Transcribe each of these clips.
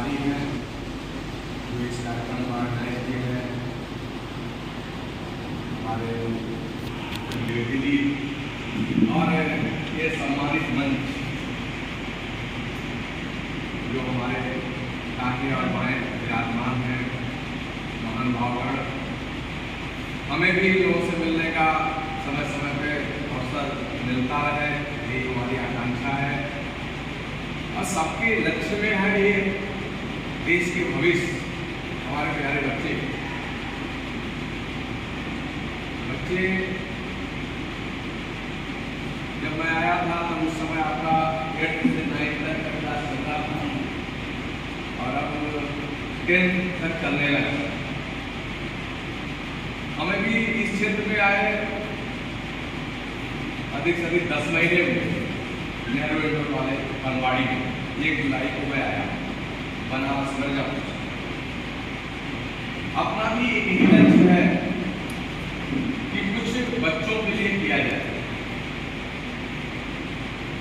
जी हैं जो इस कार्यक्रम को ऑर्गेनाइज किए हैं, हमारे दीदी और ये सम्मानित मंच जो हमारे दाहिने और बाएं विराजमान हैं, महान भावगण, हमें भी लोगों से मिलने का समय समय पे अवसर मिलता रहे, यही हमारी आकांक्षा है। और सबके लक्ष्य में है ये देश के भविष्य, हमारे प्यारे बच्चे। जब मैं आया था तो उस समय आपका 8th से 9th तक का क्लास चल रहा था और अब 10th तक चलने लगा। हमें भी इस क्षेत्र में आए अधिक से अधिक 10 महीने में नेहरू इंटर कॉलेज फनवाड़ी में 1 जुलाई को मैं आया बनारस मिर्जापुर। अपना भी एक ही लक्ष्य है कि कुछ बच्चों के लिए किया जाए,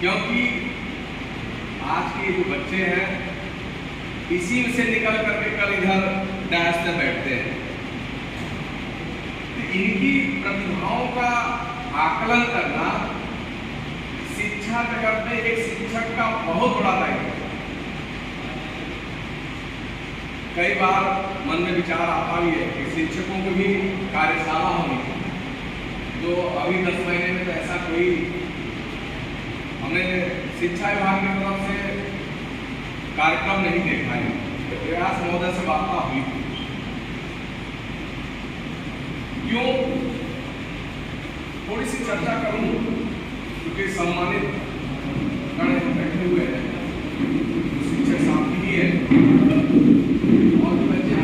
क्योंकि आज के जो बच्चे हैं इसी में से निकल करके कल इधर डैश में बैठते हैं। तो इनकी प्रतिभाओं का आकलन करना शिक्षा जगत में एक शिक्षक का बहुत बड़ा दायित्व है। कई बार मन में विचार आता भी है कि शिक्षकों की भी कार्यशाला होनी चाहिए, जो अभी 10 महीने में तो ऐसा कोई हमने शिक्षा विभाग की तरफ से कार्यक्रम नहीं देखा है। प्रयास महोदय से वार्ता हुई थी, क्यों थोड़ी सी चर्चा करूं, क्योंकि सम्मानित गण बैठे हुए हैं, शिक्षक साथी भी है और बच्चे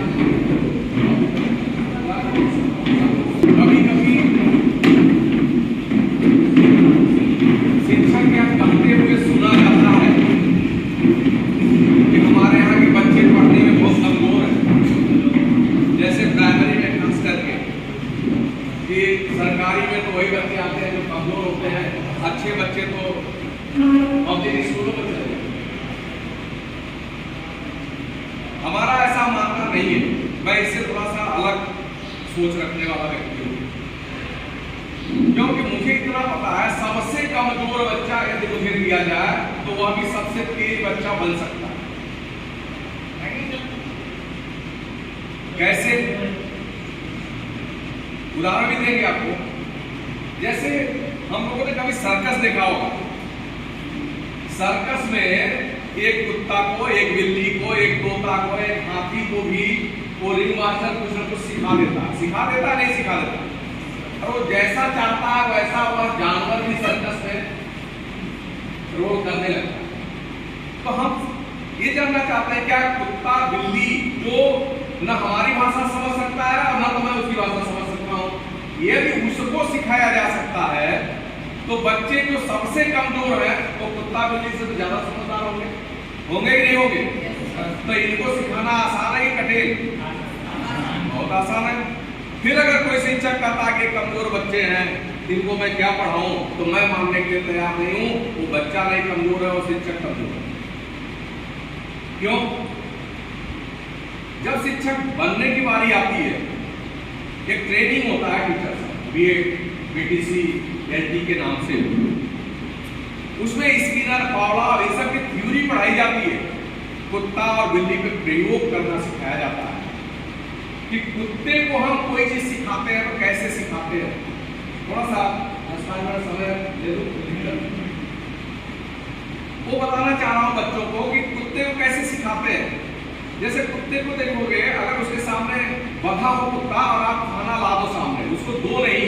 कभी कभी शिक्षक क्या कहते हुए सुना जाता है कि हमारे यहाँ के बच्चे पढ़ने में बहुत कमजोर हैं। जैसे प्राइमरी में खास करके कि सरकारी में तो वही बच्चे आते हैं जो कमजोर होते हैं, अच्छे बच्चे तो पब्लिक स्कूलों में चले जाते हैं। हमारा ऐसा मानना नहीं है, मैं इससे थोड़ा सा अलग सोच रखने वाला व्यक्ति हूँ, क्योंकि मुझे इतना पता है सबसे कमजोर बच्चा यदि मुझे दिया जाए तो वह भी सबसे तेज बच्चा बन सकता है। कैसे? उदाहरण भी देंगे आपको। जैसे हम लोगों ने कभी सर्कस देखा होगा, सर्कस में एक कुत्ता को, एक बिल्ली को, एक तोता को, एक हाथी को भी वो रिंग मास्टर कुछ न कुछ सिखा देता नहीं सिखा देता, और वो जैसा चाहता है वैसा वह जानवर भी सर्कस में रोल करने लगता है। तो हम ये जानना चाहते हैं क्या कुत्ता बिल्ली जो न हमारी भाषा समझ सकता है और न तो मैं उसकी भाषा समझ सकता हूँ, यदि उसको सिखाया जा सकता है तो बच्चे जो सबसे कमजोर है वो कुत्ता बिल्ली से तो ज्यादा समझदार होंगे कि नहीं होंगे? तो इनको सिखाना आसान है कि कठिन? बहुत आसान है। फिर अगर कोई शिक्षक कहता है कि कमजोर बच्चे हैं इनको मैं क्या पढ़ाऊं, तो मैं मानने के लिए तैयार नहीं हूं। वो बच्चा नहीं कमजोर है, वो शिक्षक कमजोर है। क्यों? जब शिक्षक बनने की बारी आती है, एक ट्रेनिंग होता है टीचर से, बीएड, बीटीसी, एलटी के नाम से, उसमें स्किनर, पावला और ये सब की थ्योरी पढ़ाई जाती है। कुत्ता और बिल्ली पे प्रयोग करना सिखाया जाता है कि कुत्ते को हम कोई चीज सिखाते हैं तो कैसे सिखाते हैं। थोड़ा सा समय ले लो, वो बताना चाह रहा हूं बच्चों को कि कुत्ते को कैसे सिखाते हैं। जैसे कुत्ते को देखोगे, अगर उसके सामने बंधा हो कुत्ता और आप खाना ला दो सामने, उसको दो नहीं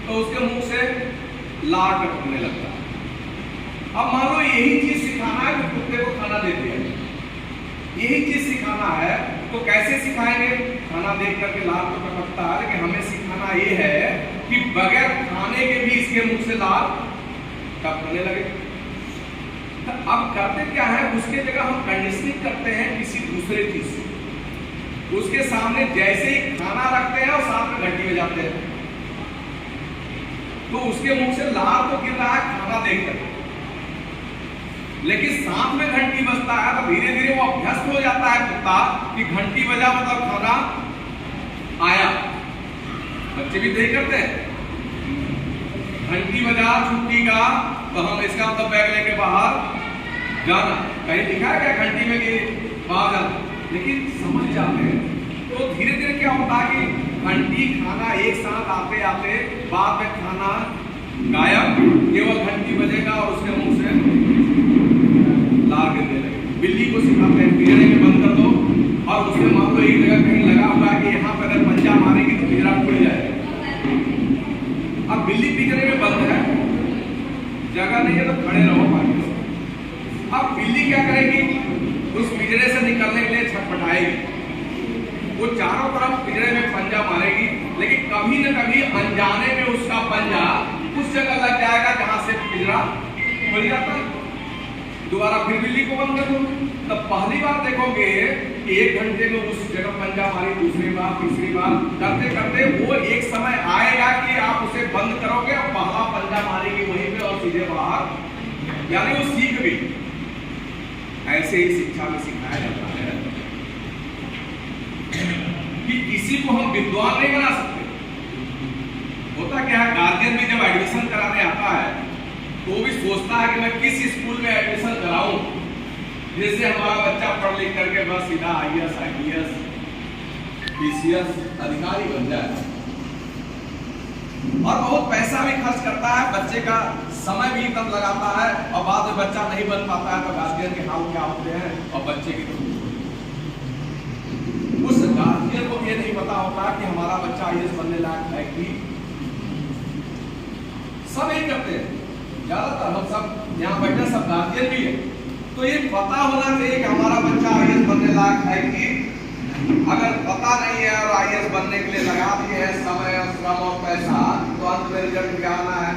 तो उसके मुंह से लार टपकने लगता है। अब मान लो यही चीज सिखाना है कि कुत्ते को खाना दे दिया, यही चीज सिखाना है तो कैसे सिखाएंगे? खाना देख करके लार तो टपकता है, लेकिन हमें सिखाना ये है कि बगैर खाने के भी इसके मुंह से लार टपकने लगे। तो अब करते क्या है, उसके जगह हम कंडीशनिंग करते हैं किसी दूसरे चीज से। उसके सामने जैसे ही खाना रखते हैं और साथ में घंटी बजाते हैं, तो उसके मुंह से लार तो गिर रहा है खाना देखकर, लेकिन साथ में घंटी बजता है तो धीरे धीरे वो अभ्यस्त हो जाता सकता कि घंटी बजा मतलब खाना आया। बच्चे भी यही करते हैं, घंटी बजा छुट्टी का तो हम इसका मतलब बैग लेके बाहर जाना। कहीं लिखा है क्या घंटी में कि बाहर जाना? लेकिन समझ जाते हैं तो धीरे धीरे क्या होता है कि घंटी खाना एक साथ आते आते बाद में खाना गायब, केवल घंटी बजेगा और उसके मुंह से ला के दे लगे। बिल्ली को सिखाते हैं पिंजरे में बंद कर दो और उसमें मान लो एक जगह कहीं लगा हुआ है कि यहाँ पर अगर पंजा मारेगी तो पिंजरा खुल जाएगा। अब बिल्ली पिंजरे में बंद है, जगह नहीं है तो खड़े रहो पानी से। अब बिल्ली क्या करेगी? उस पिंजरे से निकलने के लिए छटपटाएगी, वो चारों तरफ पिंजरे में पंजा मारेगी, लेकिन कभी न कभी अनजाने में उसका पंजा उस जगह लग जाएगा जहां से पिंजरा खुल जाता है। दोबारा फिर बिल्ली को बंद कर दो, तब पहली बार देखोगे 1 घंटे में उस जगह पंजा मारी, दूसरी बार तीसरी बार करते करते वो एक समय आएगा कि आप उसे बंद करोगे और पहला पंजा मारेगी वहीं पे और सीधे बाहर, यानी वो सीख भी। ऐसे ही शिक्षा में सिखाया जाता है कि किसी को हम विद्वान नहीं बना सकते। होता क्या है, गार्जियन भी जब एडमिशन कराने आता है तो वो भी सोचता है कि मैं किस स्कूल में एडमिशन कराऊं जिससे हमारा बच्चा पढ़ लिख करके बस सीधा IAS IPS PCS अधिकारी बन जाए। और बहुत पैसा भी खर्च करता है, बच्चे का समय भी तब लगाता है और बाद में बच्चा नहीं बन पाता है तो गार्जियन के हाल क्या होते हैं और बच्चे की तो उस गार्जियन को ये नहीं पता होता कि हमारा बच्चा IAS बनने लायक है कि। सब यही करते हैं, ज्यादातर हम सब यहाँ बैठे सब गार्जियन भी है, तो ये पता होना चाहिए कि हमारा बच्चा IAS बनने लायक है कि। अगर पता नहीं है और IAS बनने के लिए लगा दिए हैं समय श्रम और पैसा, तो अंत में रिजल्ट क्या आना है?